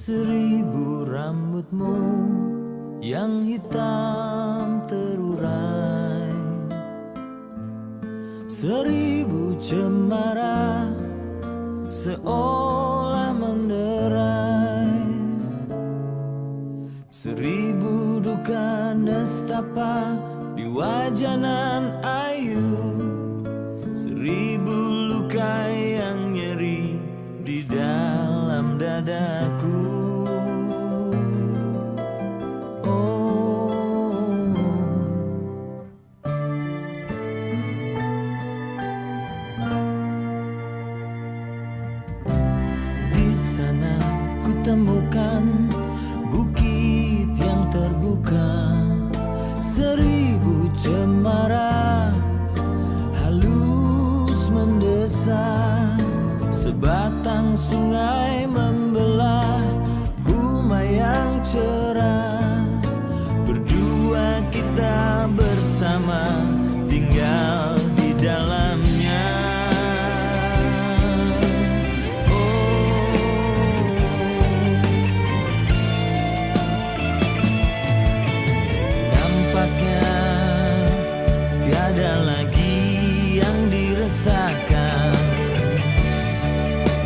Seribu rambutmu yang hitam terurai, seribu cemara seolah menderai, seribu duka nestapa di wajah nan ayu, seribu luka yang nyeri di dalam dadaku. Temukan bukit yang terbuka, seribu cemara halus mendesak, sebatang sungai membelah rumah yang cerah. Berdua kita bersama tinggal di dalamnya. Tiada lagi yang diresahkan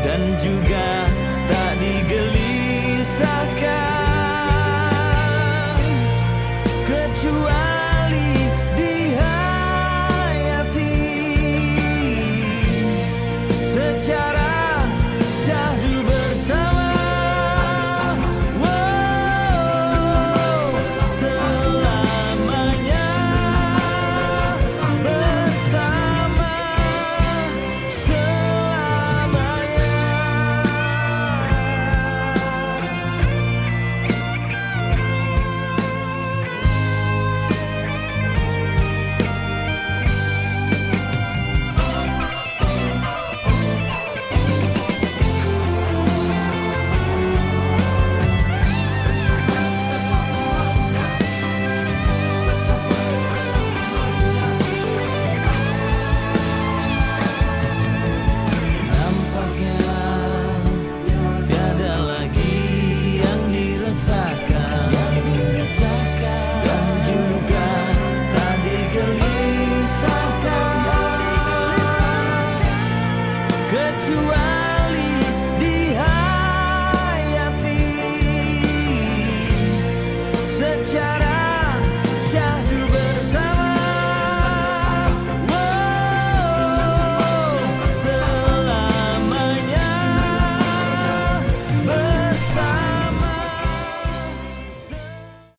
dan juga tak digerakkan.